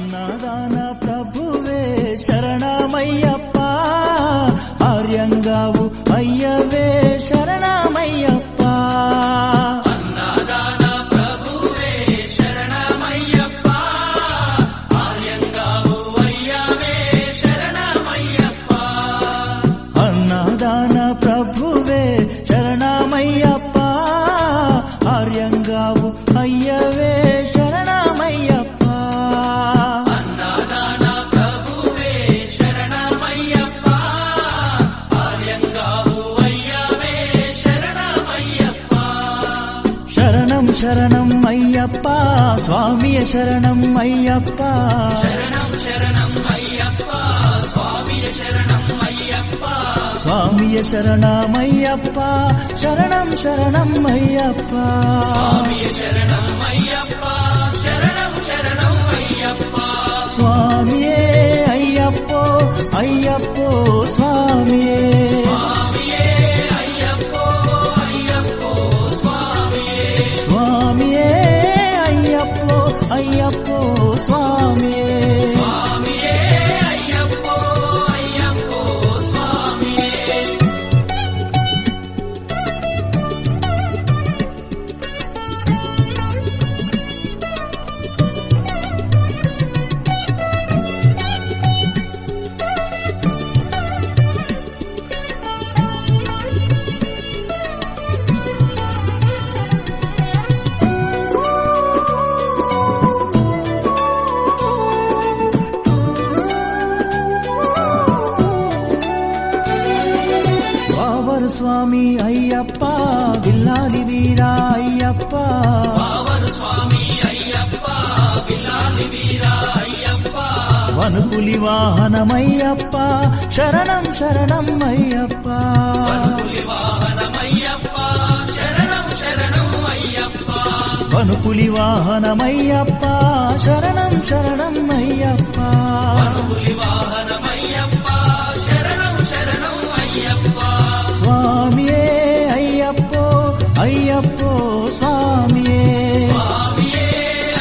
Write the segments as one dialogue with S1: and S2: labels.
S1: అన్నదాన ప్రభువే శరణమయ్యప్ప, ఆర్యంగావు అయ్యవే శరణమయ్యప్ప.
S2: అన్నదాన ప్రభువే శరణమయ్యప్ప, ఆర్యంగావు అయ్యవే శరణమయ్యప్ప.
S1: అన్నదాన ప్రభువే శరణమయ్యప్ప, ఆర్యంగావు అయ్యవే శరణమయ్యప్ప.
S2: అన్నదాన ప్రభువే శరణమయ్యప్ప, ఆర్యంగావు అయ్యవే శరణమయ్యప్ప.
S1: శరణం శరణం అయ్యప్ప, స్వామియ శరణం అయ్యప్ప.
S2: శరణం శరణం అయ్యప్ప, స్వామియ శరణం అయ్యప్ప.
S1: స్వామియ శరణమయ్యప్ప, శరణం శరణం అయ్యప్ప.
S2: స్వామియ శరణం అయ్యప్ప, శరణం శరణం అయ్యప్ప.
S1: స్వామియే అయ్యప్పో అయ్యప్పో స్వామియే.
S2: స్వామియే అయ్యప్పో అయ్యప్పో స్వామియే.
S1: స్వామియే అయ్యప్పో అయ్యప్పో స్వామియే.
S2: స్వామియే అయ్యప్పో అయ్యప్పో స్వామియే.
S1: వావరు స్వామి అయ్యప్ప, విల్లాలి వీరా అయ్యప్ప.
S2: పావన స్వామి అయ్యప్ప, బిల్లాలి వీరా అయ్యప్ప.
S1: వనుపులి వాహనమయ్యప్ప, శరణం శరణం అయ్యప్ప.
S2: వనుపులి వాహనమయ్యప్ప, శరణం శరణం అయ్యప్ప.
S1: వనుపులి వాహనమయ్యప్ప, శరణం శరణం అయ్యప్ప.
S2: వనుపులి వాహనమయ్యప్ప, శరణం శరణం అయ్యప్ప.
S1: స్వామియే అయ్యప్పో అయ్యప్పో స్వామియే.
S2: స్వామియే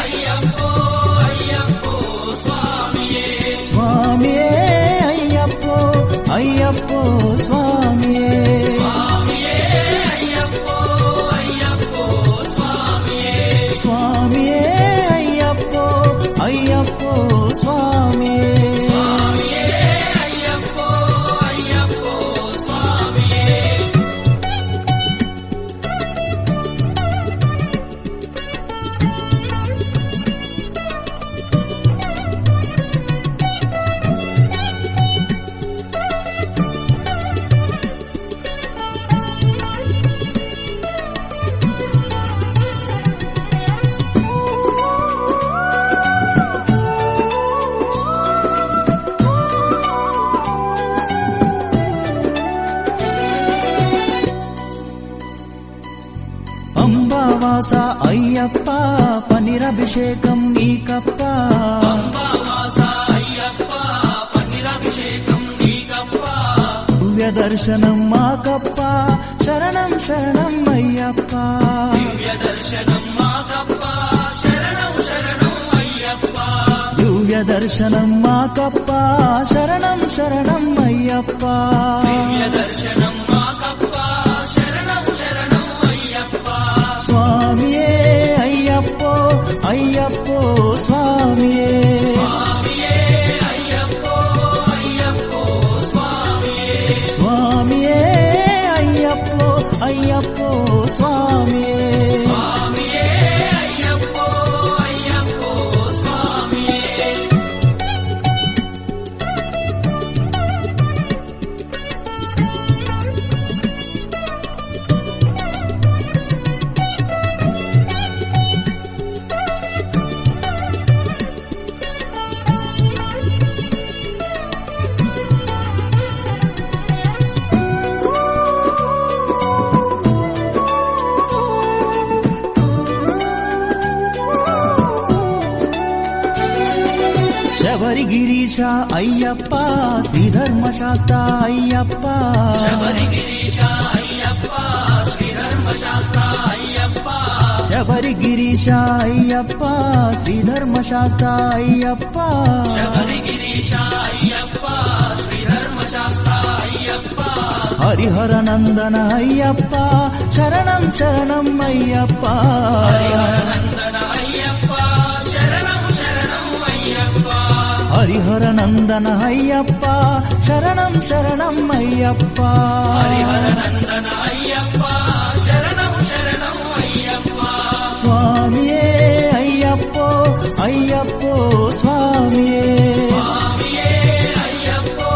S2: అయ్యప్పో అయ్యప్పో స్వామియే.
S1: స్వామియే అయ్యప్పో అయ్యప్పో స్వామియే.
S2: స్వామియే అయ్యప్పో అయ్యప్పో స్వామియే.
S1: స్వామియే అయ్యప్పో అయ్యప్పో స్వామియే.
S2: స్వామియే అయ్యప్పో అయ్యప్పో స్వామియే.
S1: అంబావాస అయ్యప్ప, పనిరభిషేకం నీకప్ప.
S2: అంబావాస అయ్యప్ప, పన్నీరాభిషేకం నీకప్ప.
S1: దివ్య దర్శనం మాకప్ప, శరణం శరణం అయ్యప్ప.
S2: దివ్య దర్శనం మాకప్ప, శరణం శరణం అయ్యప్ప.
S1: దివ్య దర్శనం మాకప్ప, శరణం శరణం అయ్యప్ప.
S2: దివ్య దర్శనం మాకప్ప, శరణం శరణం అయ్యప్ప.
S1: స్వామియే అయ్యప్పో అయ్యప్పో స్వామియే.
S2: స్వామియే అయ్యప్పో అయ్యప్పో స్వామియే.
S1: స్వామియే అయ్యప్పో అయ్యప్పో స్వామియే.
S2: స్వామియే అయ్యప్పో అయ్యప్పో స్వామియే.
S1: శబరిగిరీశ అయ్యప్ప, శ్రీధర్మశాస్త్ర అయ్యప్ప.
S2: శబరిగిరీశ అయ్యప్ప, శ్రీధర్మశాస్త్ర అయ్యప్ప.
S1: శబరి గిరీశ అయ్యప్ప శ్రీధర్మశాస్త్ర అయ్యప్ప
S2: శబరిగిరీశ అయ్యప్ప శ్రీధర్మశాస్త్ర అయ్యప్ప
S1: హరిహర నందన అయ్యప్ప శరణం శరణం అయ్యప్ప
S2: హరిహరనందన అయ్యప్ప శరణం శరణం అయ్యప్ప
S1: హరిహర నందన అయ్యప్ప శరణం శరణం అయ్యప్ప
S2: హరిహరనందన అయ్యప్ప శరణం శరణం అయ్యప్ప
S1: స్వామియే అయ్యప్పో అయ్యప్పో స్వామియే
S2: స్వామియే అయ్యప్పో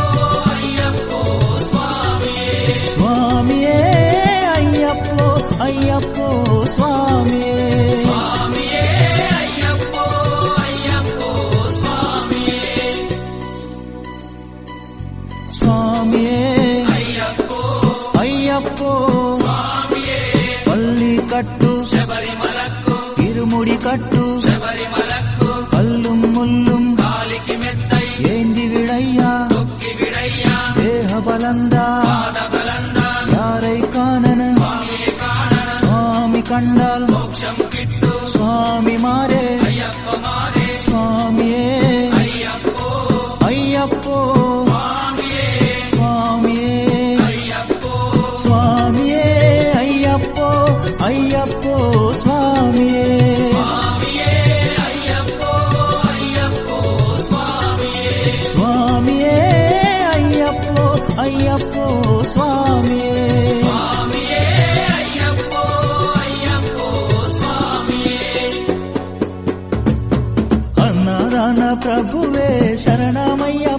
S2: అయ్యప్పో స్వామియే
S1: స్వామియే అయ్యప్పో అయ్యప్పో స్వామియే
S2: స్వామియే అయ్యప్పో అయ్యప్పో స్వామియే
S1: స్వామియే
S2: అయ్యప్పో
S1: అయ్యప్పో
S2: స్వామియే
S1: పల్లి కట్టు
S2: శబరిమలకు
S1: ఇరుముడి కట్టు
S2: శబరిమలకు
S1: కల్లుం ముల్లుం
S2: కాలికి మెత్తై
S1: ఏంది విడయ్యా
S2: తొక్కి విడయ్యా
S1: దేహ బలందా
S2: పాదబలందా
S1: యారై కానన
S2: స్వామియే కాణన
S1: స్వామి కండాల్
S2: మోక్షం కిట్టు
S1: స్వామి మారే
S2: అయ్యప్ప మారే
S1: స్వామియే
S2: అయ్యప్పో
S1: అయ్యప్పో
S2: స్వామియే
S1: స్వామియే
S2: అయ్యప్పో
S1: స్వామియే అయ్యప్పో అయ్యప్పో స్వామియే
S2: స్వామియే అయ్యప్పో అయ్యప్పో స్వామియే
S1: స్వామియే అయ్యప్పో అయ్యప్పో స్వామియే
S2: స్వామియే అయ్యప్పో అయ్యప్పో స్వామియే
S1: అన్నారాన ప్రభువే శరణమయ్యా